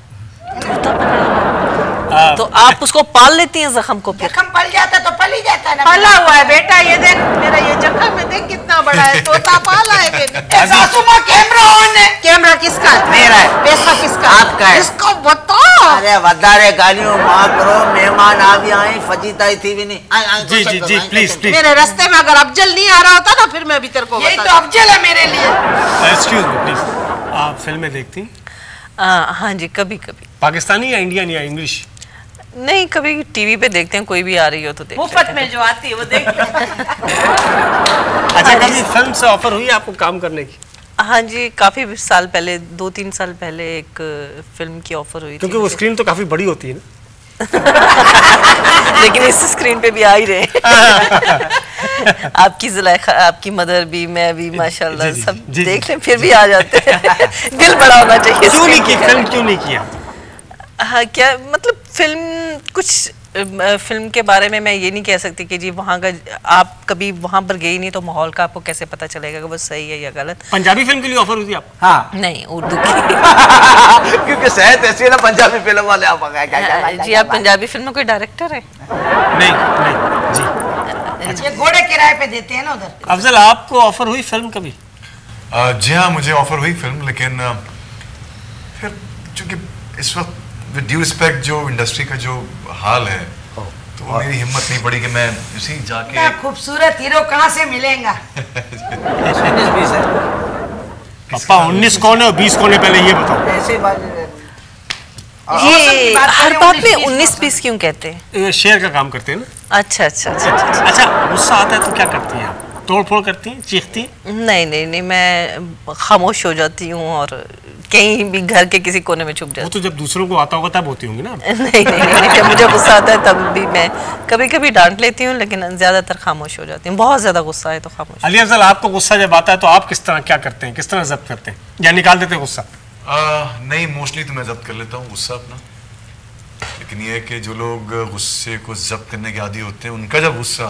तो आप उसको पाल लेती हैं जख्म को? जख्म पल जाता तो पल ही जाता है ना। पला हुआ है बेटा, ये देख मेरा ये जख्म में देख कितना बड़ा है, तोता पाला है मैंने। सासू माँ कैमरा ऑन है। कैमरा किसका है? मेरा है। पैसा किसका? आपका है। इसको बता। अरे वधारे गालियों माँ करो, मेहमान आ भी आए, फजीता थी भी नहीं। जी जी जी, प्लीज प्लीज। मेरे रास्ते में अगर अफजल नहीं आ रहा होता ना, फिर मैं भी तेरे को यही बता। तो अफजल है मेरे लिए। एक्सक्यूज मी प्लीज, आप फिल्में देखती हैं? हाँ जी, कभी कभी। पाकिस्तानी या इंडियन या इंग्लिश? नहीं, कभी टीवी पे देखते हैं, कोई भी आ रही हो तो देखते हैं। मुफ्त में जो आती है वो देख ले। अच्छा, कभी फिल्म से ऑफर हुई आपको काम करने की? हाँ जी, काफी साल पहले, 2-3 साल पहले एक फिल्म की ऑफर हुई थी। क्योंकि वो स्क्रीन तो काफी बड़ी होती है ना। लेकिन इस स्क्रीन पे भी आ ही रहे हैं। आपकी जुलेखा, आपकी मदर भी, मैं भी माशाल्लाह जी, सब जी, देख लें, फिर भी आ जाते हैं। दिल बड़ा होना चाहिए। क्यों नहीं की फिल्म, क्यों नहीं किया? हाँ, क्या मतलब फिल्म, कुछ फिल्म के बारे में मैं ये नहीं कह सकती कि जी वहाँ का, आप कभी वहाँ पर गई नहीं तो माहौल का आपको कैसे पता चलेगा कि वो सही है या गलत। पंजाबी फिल्म के लिए ऑफर हुई थी आपको? हाँ। नहीं, उर्दू की। क्योंकि सेहत ऐसी है ना पंजाबी फिल्म वाले। आप जी, आप पंजाबी फिल्म में कोई डायरेक्टर है? नहीं नहीं जी। ये घोड़े किराए पे देते हैं ना उधर। अफजल, आपको ऑफर हुई फिल्म कभी? जी हाँ, मुझे ऑफर हुई फिल्म, लेकिन फिर चूंकि इस वक्त विद ड्यू रिस्पेक्ट जो इंडस्ट्री का जो हाल है, तो वो मेरी हिम्मत नहीं पड़ी कि मैं इसी जाके। इतना खूबसूरत हीरो कहाँ से मिलेगा? पापा 19 कौन है और 20 कौन है, पहले ये बताओ। ऐसे बात ये हर बात में 19-20 क्यों कहते हैं? ये शेयर का काम करते हैं ना। अच्छा अच्छा अच्छा अच्छा। अच्छा, गुस्सा आता है तो क्या करती हैं आप? तोड़ फोड़ करती हैं, चीखती हैं? नहीं नहीं नहीं, मैं खामोश हो जाती हूँ और कहीं भी घर के किसी कोने में छुप वो जाती तो जब दूसरों को आता होगा तब होती होंगी ना। हूँ। नहीं नहीं नहीं, जब मुझे गुस्सा आता है तब भी मैं कभी कभी डांट लेती हूँ, लेकिन ज्यादातर खामोश हो जाती हूँ। बहुत ज्यादा गुस्सा है तो खामोश। अली अफजल, आपको गुस्सा जब आता है तो आप किस तरह क्या करते हैं, किस तरह जब्त करते हैं या निकाल देते हैं गुस्सा? नहीं, मोस्टली तो मैं जब्त कर लेता हूँ गुस्सा अपना, लेकिन ये है कि जो लोग गुस्से को जब्त करने के आदी होते हैं, उनका जब गुस्सा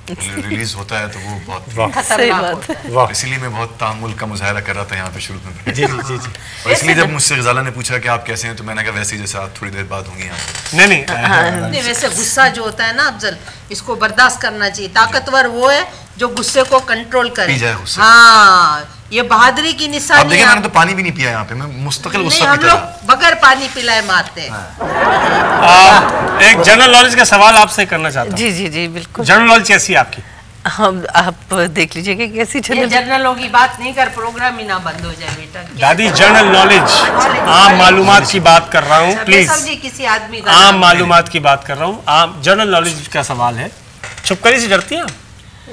रिलीज होता है तो वो बहुत सही बात है। वाह। इसीलिए मैं बहुत तामुल का मुजाहरा कर रहा था यहाँ पे शुरू में। जी जी जी जी। और इसलिए जब मुझसे गजाला ने पूछा कि आप कैसे हैं, तो मैंने कहा वैसे ही जैसे आप थोड़ी देर बाद होंगी यहाँ पे। नहीं नहीं, नहीं, वैसे गुस्सा जो होता है ना अफजल, इसको बर्दाश्त करना चाहिए। ताकतवर वो है जो गुस्से को कंट्रोल करे। पी जाए गुस्से। हाँ, ये बहादुरी की आप निशानी देखिए, है। मैंने तो पानी भी नहीं पिया यहाँ पे, मैं मुस्तकिल नहीं, गुस्सा हम पीता लोग रहा। बगैर पानी पिलाए मारते हैं। एक जनरल नॉलेज का सवाल आपसे करना चाहता हूँ। जी जी जी बिल्कुल। जनरल नॉलेज कैसी है आपकी? हम, आप देख लीजिएगा कैसी ये चल। जर्नलों की बात नहीं कर, प्रोग्राम ही ना बंद हो जाए बेटा। दादी, जनरल नॉलेज, आम मालूमात की बात कर रहा हूँ, प्लीज। समझी किसी आदमी का आम मालूमात की बात कर रहा हूँ, आम जनरल नॉलेज का सवाल है। छुपकली से डरती हैं आप?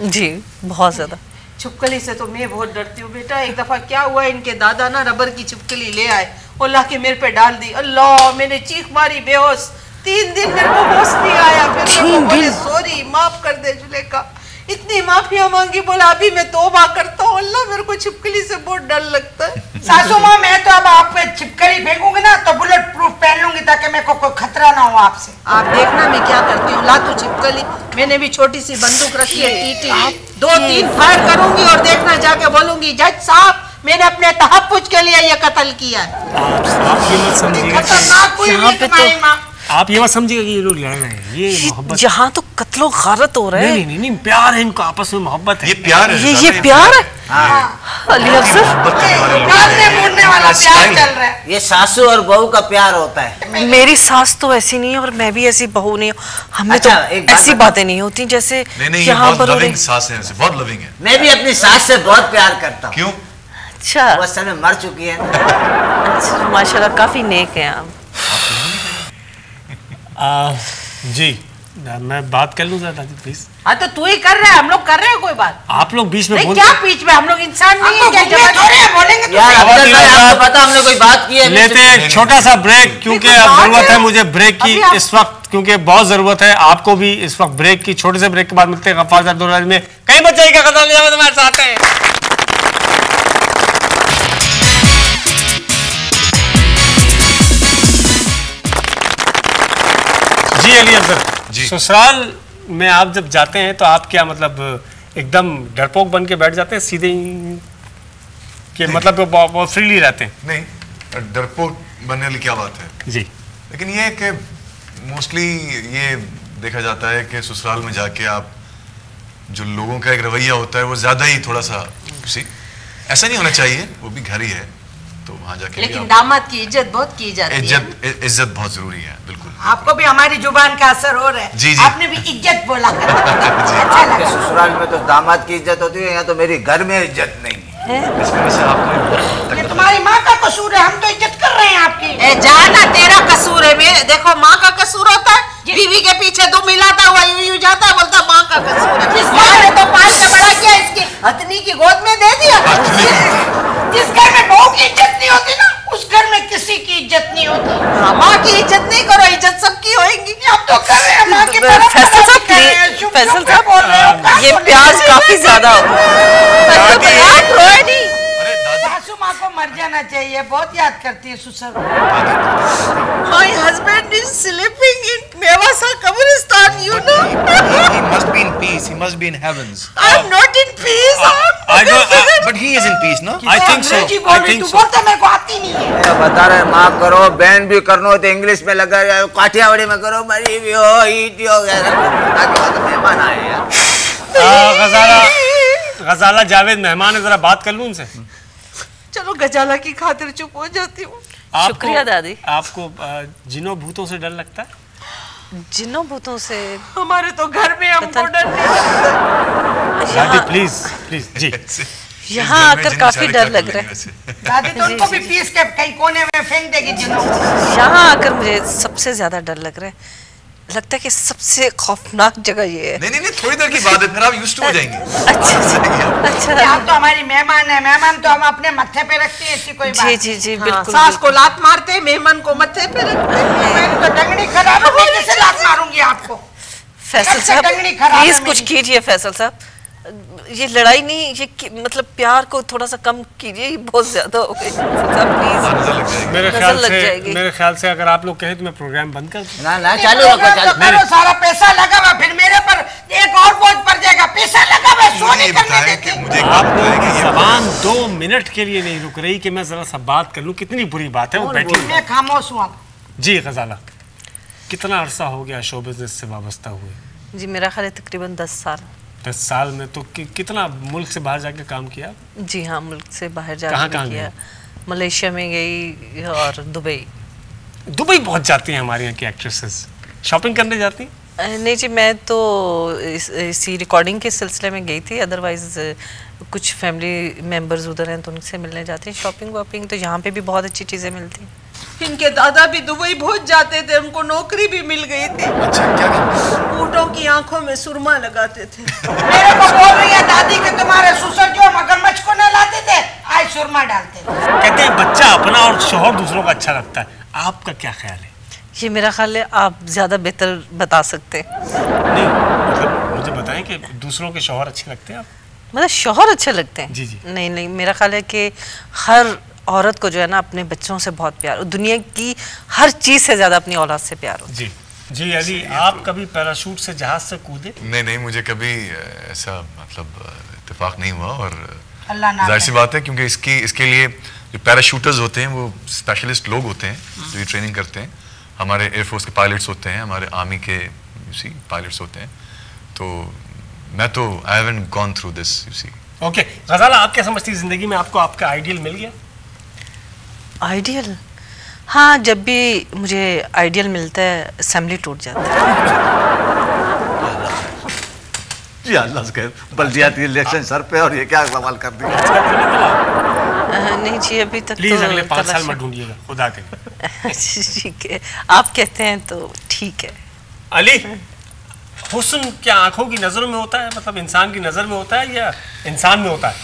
जी, बहुत ज्यादा। छिपकली से तो मैं बहुत डरती हूँ बेटा। एक दफा क्या हुआ, इनके दादा ना रबर की छिपकली ले आए और ला के मेरे पे डाल दी। अल्लाह, मैंने चीख मारी बेहोश। 3 दिन मेरे को होश नहीं आया। फिर मेरे को बोले सॉरी, माफ कर दे जुलेखा। इतनी माफिया मांगी, बोला अभी मैं तौबा करता हूँ। अल्लाह, मेरे को छिपकली से बहुत डर लगता है। सासू माँ, मैं तो अब आप पे छिपकली फेंकूंगी ना तो बुलेट प्रूफ पहन लूंगी ताकि मेरे को कोई खतरा ना हो आपसे। आप देखना मैं क्या करती हूँ। ला तू छिपकली, मैंने भी छोटी सी बंदूक रखी है, टीटी। 2-3 फायर करूंगी और देखना, जाके बोलूंगी जज साहब मैंने अपने तहफ्फुज के लिए ये कत्ल किया है। आप ये मत समझिएगा, खतरनाक हुई यहाँ पे तुम्हारी माँ। आप ये मत समझिएगा कि ये लोग लड़ रहे हैं। ये मोहब्बत, जहाँ तो कत्लो गारत हो रहा है। नहीं नहीं नहीं, प्यार है इनको, आपस में मोहब्बत है। ये प्यार है, ये प्यार है। अली अफजल, मारने मुड़ने वाला प्यार चल रहा है। ये सासू और बहू का प्यार होता है। मेरी सास तो ऐसी नहीं है और मैं भी ऐसी बहू नहीं हूँ। हमें अच्छा, तो एक बात ऐसी बता। बातें नहीं होती जैसे नहीं, ये यहाँ बहुत पर हो रही। लविंग सास है, ऐसे बहुत लविंग है। मैं भी अपनी सास से बहुत प्यार करता हूँ। क्यों? अच्छा वो असल में मर चुकी है ना। अच्छा, माशाल्लाह काफी नेक हैं आप। जी, मैं बात कर लूँ दादी प्लीज। हाँ तो तू ही कर रहा है, हम लोग कर रहे हैं कोई बात? आप लोग बीच में नहीं, बोलते क्या बीच में? हम लोग इंसान नहीं है क्या? बोलेंगे यार अफजल भाई, आपको पता हमने कोई बात की है? लेते हैं एक छोटा सा ब्रेक, क्योंकि अब जरूरत है मुझे ब्रेक की इस वक्त, क्योंकि बहुत जरूरत है आपको भी इस वक्त ब्रेक की। छोटे से ब्रेक के बाद मिलते हैं गफ्फार साहब दोराज में। कहीं बच जाएगा गजाला जावेद हमारे साथ है। जी अली अफजल जी, ससुराल में आप जब जाते हैं तो आप क्या मतलब एकदम डरपोक बन के बैठ जाते हैं सीधे कि मतलब बहुत फ्रीली रहते हैं? नहीं, डरपोक बनने वाली क्या बात है जी, लेकिन ये है कि मोस्टली ये देखा जाता है कि ससुराल में जाके आप जो लोगों का एक रवैया होता है वो ज्यादा ही थोड़ा सा ऐसा नहीं होना चाहिए, वो भी घर ही है तो वहाँ जाके लेकिन दामाद की इज्जत बहुत की जाती है। इज्जत बहुत जरूरी है, बिल्कुल। आपको भी हमारी जुबान का असर हो रहा है। जी जी, आपने भी इज्जत बोला। आपके ससुराल में तो दामाद की इज्जत होती है, यहाँ तो मेरी घर में इज्जत नहीं है। ये तुम्हारी माँ का कसूर है, हम तो इज्जत कर रहे हैं आपकी। जाना तेरा कसूर है। मेरे देखो माँ का कसूर होता है, बीवी के पीछे दो मिलाता हुआ यूं जाता है, बोलता माँ का कसूर है। जिस तो पाल के बड़ा किया, इसकी हथनी की गोद में दे दिया। जिस घर में बहू की इज्जत नहीं होती ना, उस घर में किसी की इज्जत नहीं होती। माँ की इज्जत नहीं करो, इज्जत सबकी होगी। अब तो कर रहे हैं माँ की फैसल साहब, फैसल साहब बोल रहे हो, ये प्याज काफी ज्यादा हो। सासू माँ को मर जाना चाहिए, बहुत याद करती है ससुर। My husband is sleeping in Mewasa Kabristan, you know. He must be in peace. He must be in heavens. I'm not in peace. But he is in peace, no? I think so. अंग्रेजी बोल रही, तू बोलता मेरे को आती नहीं है। बता रहे माफ करो, बैन भी करना हो तो इंग्लिश में लगा रहे हो, काठियावाड़ी में करो, मरी भी हो, ईटी हो गया, ताकि वहाँ तो मेहमान आए यार। गजाला जावेद मेहमान है, जरा बात कर लूं उनसे। चलो गजाला की खातिर चुप हो जाती हूँ। शुक्रिया दादी। आपको जिनों भूतों से डर लगता है? जिन्हों भूतों से हमारे तो घर में हमको डर नहीं लगता। दादी प्लीज प्लीज जी, यहाँ आकर काफी डर लग रहा है। दादी तो उनको भी पीस के कहीं कोने में फेंक देगी जिन्हों। यहाँ आकर मुझे सबसे ज्यादा डर लग रहा है। लगता है कि सबसे खौफनाक जगह ये है। नहीं, थोड़ी देर की बात है, फिर आप यूज्ड टू हो जाएंगे। अच्छा, आप तो हमारी मेहमान है, मेहमान तो हम अपने मत्थे पे रखते हैं, ऐसी कोई बात। जी जी जी, बिल्कुल। सास को लात मारते, मेहमान को मत्थे पे रखते। मेरी तो टंगड़ी खराब है, मैं कैसे लात मारूंगी आपको? फैसल साहब प्लीज कुछ कीजिए। फैसल साहब, ये लड़ाई नहीं, ये मतलब प्यार को थोड़ा सा कम कीजिए, ये बहुत ज्यादा हो गई। मेरे ख्याल से अगर आप लोग कहें तो मैं प्रोग्राम बंद कर दूं। ना चालू रखो, सारा पैसा लगा हुआ, फिर मेरे पर एक और बोझ पड़ जाएगा। पैसा लगा हुआ, सोने करने देते। आप जबान 2 मिनट के लिए नहीं रुक रही कि मैं जरा सा बात कर लूं, कितनी बुरी बात है। वो बैठी, मैं खामोश हूँ। जी गजाला, कितना अरसा हो गया शो बिजनेस से वाबस्ता हुए? जी मेरा ख्याल है तकरीबन 10 साल। 10 साल में तो कितना मुल्क से बाहर जाके काम किया? जी हाँ, मुल्क से बाहर जाके किया। मलेशिया में गई और दुबई। दुबई बहुत जाती हैं हमारे यहाँ की एक्ट्रेसेस, शॉपिंग करने जाती? नहीं जी, मैं तो इसी रिकॉर्डिंग के सिलसिले में गई थी। अदरवाइज कुछ फैमिली मेंबर्स उधर हैं तो उनसे मिलने जाते हैं। शॉपिंग वॉपिंग तो यहाँ पे भी बहुत अच्छी चीज़ें मिलती हैं। इनके दादा भी दुबई बहुत जाते थे, उनको नौकरी भी मिल गई थी। अच्छा, क्या? ऊँटों की आंखों में सुरमा लगाते थे। मेरे को बोल रही है दादी कि तुम्हारे ससुर जो मगरमच्छ को न लाते थे, आज सुरमा डालते थे। कहते हैं बच्चा अपना और शोहर दूसरों का अच्छा लगता है। आपका क्या ख्याल है? ये मेरा ख्याल है आप ज़्यादा बेहतर बता सकते हैं। नहीं मतलब मुझे बताएं कि दूसरों के शोहर अच्छे लगते हैं आप? मतलब शोहर अच्छे लगते हैं? जी जी। नहीं, मेरा ख्याल है कि हर औरत को जो है ना अपने बच्चों से बहुत प्यार, और दुनिया की हर चीज़ से ज़्यादा अपनी औलाद से प्यार हो। जी जी। अली, आप कभी पैराशूट से जहाज से कूदे? नहीं, मुझे कभी ऐसा मतलब इत्तेफाक नहीं हुआ, और जाहिर सी बात है क्योंकि इसके लिए जो पैराशूटर्स होते हैं वो स्पेशलिस्ट लोग होते हैं जो ये ट्रेनिंग करते हैं। हमारे एयरफोर्स के पायलट्स होते हैं, हमारे आर्मी के पायलट्स होते हैं। तो मैं तो I haven't gone through this, you see. Okay Ghazala, आप क्या समझती हैं जिंदगी में आपको आपका आइडियल मिल गया? आइडियल? हाँ, जब भी मुझे आइडियल मिलता है असेंबली टूट जाती है। जी अल्लाह से बल्दियाती इलेक्शन सर पे, और ये क्या सवाल कर दिया? नहीं जी, अभी तक प्लीज तो अगले 5 साल में ढूंढिएगा, खुदा के। ठीक है, आप कहते हैं तो ठीक है। अली, हुस्न क्या आंखों की नजरों में होता है, मतलब इंसान की नजर में होता है या इंसान में होता है?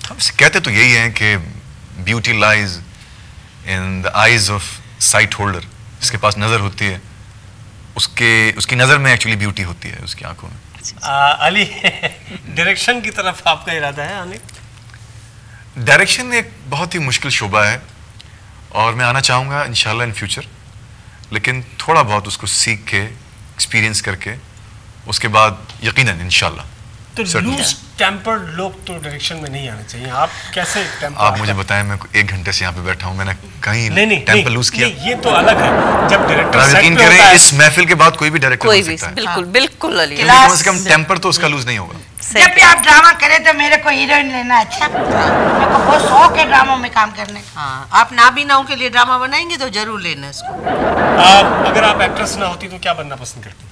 हम कहते तो यही है कि beauty lies in the eyes of site holder, जिसके पास नजर होती है उसकी नजर में एक्चुअली ब्यूटी होती है, उसकी आंखों में। अली, डायरेक्शन की तरफ आपका इरादा है आने? डायरेक्शन एक बहुत ही मुश्किल शोबा है और मैं आना चाहूँगा इंशाल्लाह इन फ्यूचर, लेकिन थोड़ा बहुत उसको सीख के एक्सपीरियंस करके उसके बाद यकीनन इंशाल्लाह। तो लूज टेम्पर्ड लोग तो डायरेक्शन में नहीं आने चाहिए। आप कैसे टेम्पर? आप मुझे बताएं, मैं 1 घंटे से यहाँ पे बैठा हूँ, मैंने कहीं टेम्पर लूज किया? ये तो अलग है, जब डायरेक्टर आप यकीन करें इस महफिल के बाद कोई भी डायरेक्टर हो सकता है। बिल्कुल बिल्कुल अली, कम से कम टेम्पर तो उसका लूज नहीं होगा। जब भी आप ड्रामा करें तो मेरे को हीरोइन लेना। अच्छा, मेरे को बहुत शौक है ड्रामों में काम करने का। हाँ, आप नाबीनाओं के लिए ड्रामा बनाएंगे तो जरूर लेना इसको। अगर आप एक्ट्रेस ना होती तो क्या बनना पसंद करती?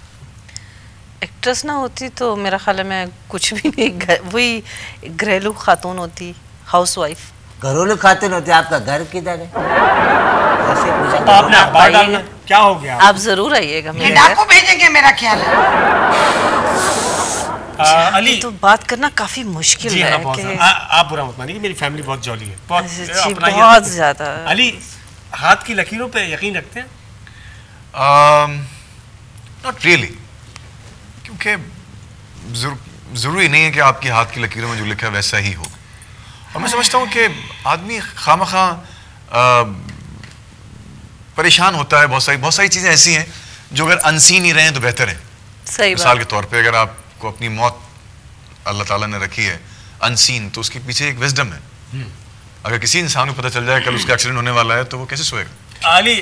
एक्ट्रेस ना होती तो मेरा ख्याल है मैं कुछ भी नहीं, वही घरेलू खातून होती, हाउस वाइफ। घरेलू खातून होती, आपका घर किधर है? तो आपने अखबार डालना, क्या हो गया? आप जरूर आइएगा ये मेरे डाकू भेजेंगे मेरा ख्याल है। अली तो बात करना काफी मुश्किल जी है हाँ, बहुत कि ज़्यादा। आप बुरा मत मानिए, मेरी फैमिली बहुत जॉली है, बहुत जी, अपना ही बहुत है। ज्यादा। अली, हाथ की लकीरों पे यकीन रखते हैं? नॉट रियली, क्योंकि जरूरी नहीं है कि आपकी हाथ की लकीरों में जो लिखा है वैसा ही हो। और मैं समझता हूँ कि आदमी खामखा परेशान होता है। बहुत सारी चीज़ें ऐसी हैं जो अगर अनसीन ही रहें तो बेहतर है। सही मिसाल के तौर पे अगर आपको अपनी मौत अल्लाह ताला ने रखी है अनसीन, तो उसके पीछे एक विजडम है। अगर किसी इंसान को पता चल जाए कल उसका एक्सीडेंट होने वाला है तो वो कैसे सोएगा? अली,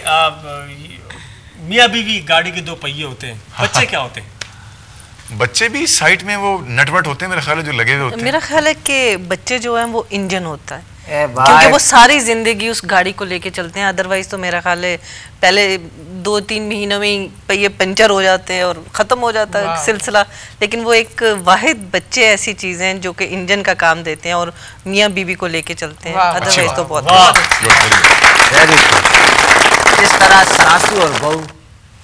मियाँ बीवी गाड़ी के 2 पहिए होते हैं, बच्चे क्या होते हैं? बच्चे भी साइड में वो नटवट होते हैं मेरा ख्याल है, जो लगे हुए होते हैं। मेरा ख्याल है कि बच्चे जो हैं वो इंजन होता है, ए भाई, क्योंकि वो सारी जिंदगी उस गाड़ी को लेके चलते हैं। अदरवाइज तो मेरा ख्याल है पहले 2-3 महीनों में ही पहिए पंचर हो जाते हैं और ख़त्म हो जाता है सिलसिला। लेकिन वो एक वाहिद बच्चे ऐसी चीज़ें हैं जो कि इंजन का काम देते हैं और मियाँ बीवी को लेके चलते हैं। अदरवाइज तो बहुत इस तरह सासू और बहू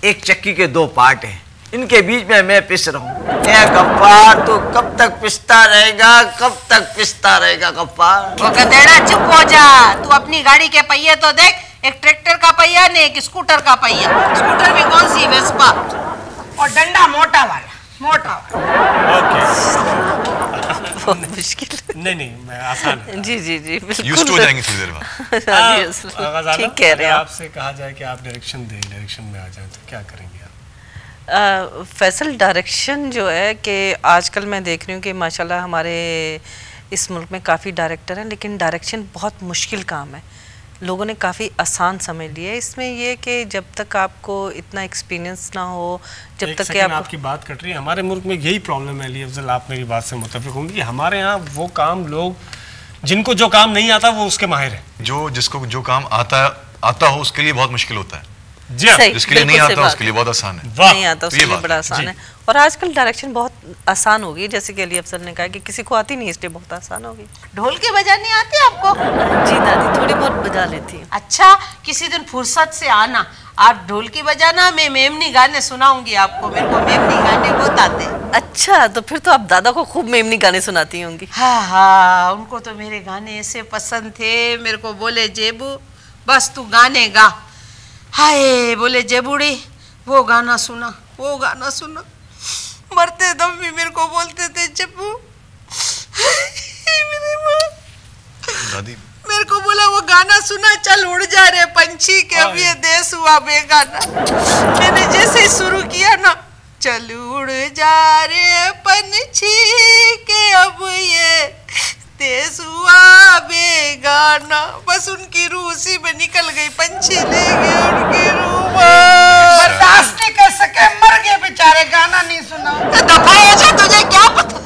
एक चक्की के 2 पार्ट हैं, इनके बीच में मैं पिस रहा हूँ। गफ्फार तू कब तक पिसता रहेगा, कब तक पिसता रहेगा गफ्फार? वो गधेड़ा चुप हो जा, तू अपनी गाड़ी के पहिए तो देख, एक ट्रैक्टर का पहिया नहीं, एक स्कूटर का पहिया। स्कूटर में कौन सी वेस्पा और डंडा मोटा वाला। बहुत मुश्किल है। नहीं, मैं आसान है। जी जी जी यूज्ड हो जाएंगे थोड़ी देर बाद। ठीक कह रहे हैं आप। आपसे कहा जाए कि आप डायरेक्शन में आ जाएं तो क्या करेंगे आप? फैसल, डायरेक्शन जो है कि आजकल मैं देख रही हूँ कि माशाल्लाह हमारे इस मुल्क में काफ़ी डायरेक्टर हैं, लेकिन डायरेक्शन बहुत मुश्किल काम है। लोगों ने काफ़ी आसान समझ लिया है। इसमें ये कि जब तक आपको इतना एक्सपीरियंस ना हो, जब तक कि आपकी बात कट रही है, हमारे मुल्क में यही प्रॉब्लम है अली अफजल, आप मेरी बात से मुत्तफिक होंगे कि हमारे यहाँ वो काम लोग, जिनको जो काम नहीं आता वो उसके माहिर है। जिसको जो काम आता हो उसके लिए बहुत मुश्किल होता है, सही, जिसके लिए नहीं आता उसके लिए बहुत आसान है। नहीं आता उसके लिए बड़ा आसान है। और आजकल डायरेक्शन बहुत आसान हो गई, जैसे कि अली अफजल ने कहा कि किसी को आती नहीं, इसलिए बहुत आसान हो गई। ढोल के बजाने आती आपको? जी दादी, थोड़ी बहुत बजा लेती हूँ। अच्छा, किसी दिन फुर्सत से आना, आप ढोल की बजाना, मैं मेमनी गाने सुनाऊंगी आपको। मेरे को मेमनी गाने बहुत आते हैं। अच्छा, तो फिर तो आप दादा को खूब मेमनी गाने सुनाती होंगी। हाँ, उनको तो मेरे गाने ऐसे पसंद थे। मेरे को बोले जेबू बस तू गाने गा, हाय बोले जेबूड़ी वो गाना सुना, वो गाना सुना। मरते दम भी मेरे को बोलते थे जेबू। मेरी माँ दादी मेरे को बोला वो गाना सुना, चल उड़ जा रे पंछी के अब ये देश हुआ बेगाना। मैंने जैसे ही शुरू किया ना, चल उड़ जा रे पंछी के अब ये देश हुआ बेगाना, बस उनकी रूह उसी में निकल गई, पंछी ले गए उनकी रूह। बर्दाश्त नहीं कर सके, मर गए बेचारे, गाना नहीं सुना। दफा हो जा, तुझे क्या पता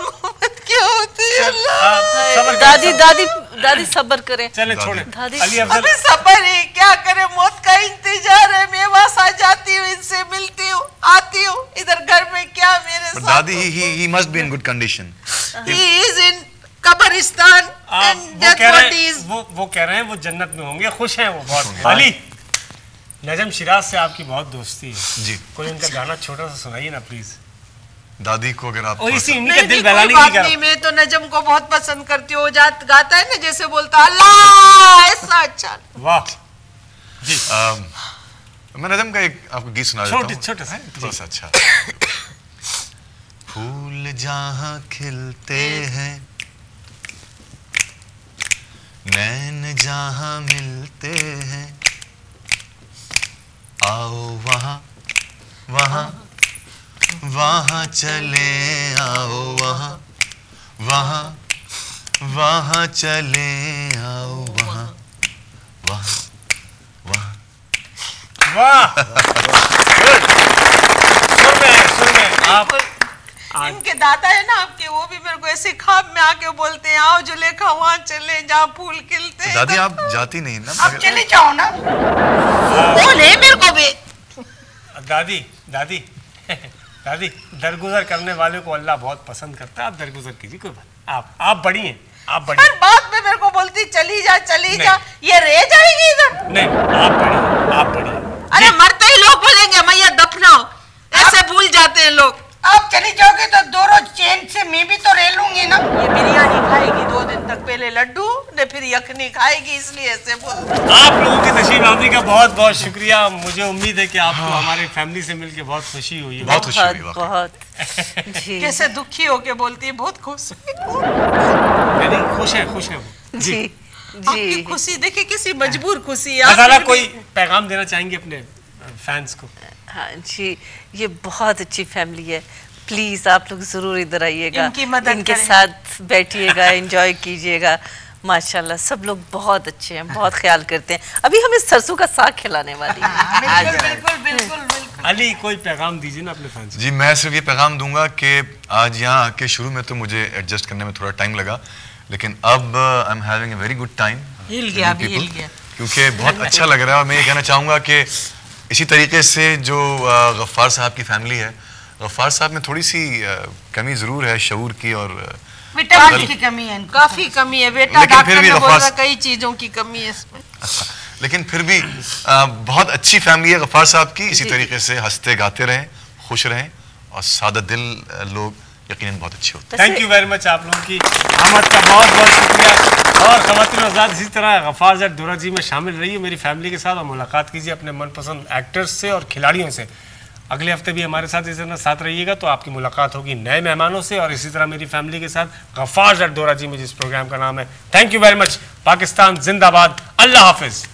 मोहब्बत क्या होती है? अल्लाह दादी दादी दादी सब्र करें। चले छोड़े दादी अली अफजल, अभी सबर है, क्या करे, मौत का इंतजार है। मैं वहां आ जाती हूँ, इनसे मिलती हूँ, आती हूँ, इधर घर में क्या मेरे साथ। दादी he must be in good condition. He is in कब्रिस्तान and dead bodies. वो कह रहे हैं वो जन्नत में होंगे, खुश हैं वो बहुत। अली, नजम शिराज से आपकी बहुत दोस्ती है जी। कोई उनका गाना छोटा सा सुनाइए ना प्लीज। दादी को अगर आप और इसी नहीं, इनका दिल नहीं, बहलाने कोई की बात क्या नहीं, मैं तो नजम को बहुत पसंद करती हूँ। गाता है ना जैसे बोलता अल्लाह, ऐसा अच्छा। वाह जी। मैं नजम का एक आपको गीत सुना देता हूँ, छोटे से थोड़ा सा अच्छा। फूल जहाँ खिलते हैं, नैन जहाँ मिलते हैं, आओ वहाँ वहाँ वहाँ चले, आओ वहाँ वहाँ वहाँ चले, आओ वहाँ वहाँ वहाँ। वाह सुन में आप इनके दादा है ना आपके, वो भी मेरे को ऐसे ख्वाब में आके बोलते हैं आओ जुलेखा वहाँ चले जहाँ फूल खिलते हैं। दादी आप जाती नहीं ना, अब चले जाओ ना। बोले मेरे को भी। दादी दादी दादी दरगुजर करने वाले को अल्लाह बहुत पसंद करता है। आप दरगुजर कीजिए, कोई बात। आप बड़ी हैं, आप बड़ी हर बात में मेरे को बोलती चली जा ये रह जाएगी इधर। नहीं, आप बड़ी अरे मरते ही लोग बोलेंगे मैया दफनाओ, ऐसे भूल जाते हैं लोग। आप चली जाओगे तो दो रोज चैन से मैं भी तो रह लूंगी ना। ये बिरयानी खाएगी 2 दिन तक, पहले लड्डू ने फिर यखनी खाएगी, इसलिए ऐसे बोलते। आप लोगों की तशरीफ आने का बहुत बहुत शुक्रिया। मुझे उम्मीद है कि आपको हमारी फैमिली से मिलकर बहुत खुशी हुई है। बहुत खुशी हुई वाकई। बहुत जी कैसे दुखी होके बोलती है, बहुत खुश। नहीं, खुश है वो। जी आपकी जी खुशी देखिए, किसी मजबूर खुशी है। हज़ारा कोई पैगाम देना चाहेंगे अपने फैंस को? हाँ जी, ये बहुत अच्छी फैमिली है। प्लीज आप लोग जरूर इधर आइएगा, इनकी मदद इनके करें। साथ बैठिएगा, एंजॉय कीजिएगा। माशाल्लाह सब लोग बहुत अच्छे हैं, बहुत ख्याल करते हैं। अभी हमें सरसों का साग खिलाने वाली है। बिल्कुल बिल्कुल बिल्कुल। अली कोई पैगाम दीजिए ना अपने फैंस को। जी मैं सिर्फ ये पैगाम दूंगा कि आज यहाँ आके शुरू में तो मुझे एडजस्ट करने में थोड़ा टाइम लगा, लेकिन अब I am having a very good time. हिल गया, अभी हिल गया। क्योंकि बहुत अच्छा लग रहा है। और मैं ये कहना चाहूँगा कि इसी तरीके से जो गफ्फार साहब की फैमिली है, गफ्फार साहब में थोड़ी सी कमी ज़रूर है शऊर की, और विटामिन की कमी है इनको। काफी कमी है बेटा, लेकिन फिर डॉक्टर भी ने गफ्फार बोला कई चीजों की कमी है इसमें। लेकिन फिर भी बहुत अच्छी फैमिली है गफ्फार साहब की। इसी तरीके से हंसते गाते रहें, खुश रहें, और सादा दिल लोग यकीनन बहुत अच्छे होते हैं। थैंक यू वेरी मच आप लोगों की आमद का बहुत बहुत शुक्रिया। और ख़वातीन और हज़रात, इसी तरह गफ्फार ज़ट दोरा जी में शामिल रहिए मेरी फैमिली के साथ और मुलाकात कीजिए अपने मनपसंद एक्टर्स से और खिलाड़ियों से। अगले हफ्ते भी हमारे साथ इसी तरह साथ रहिएगा तो आपकी मुलाकात होगी नए मेहमानों से और इसी तरह मेरी फैमिली के साथ गफ्फार ज़ट दोरा जी में, जिस प्रोग्राम का नाम है। Thank you very much. Pakistan जिंदाबाद। अल्लाह हाफिज़।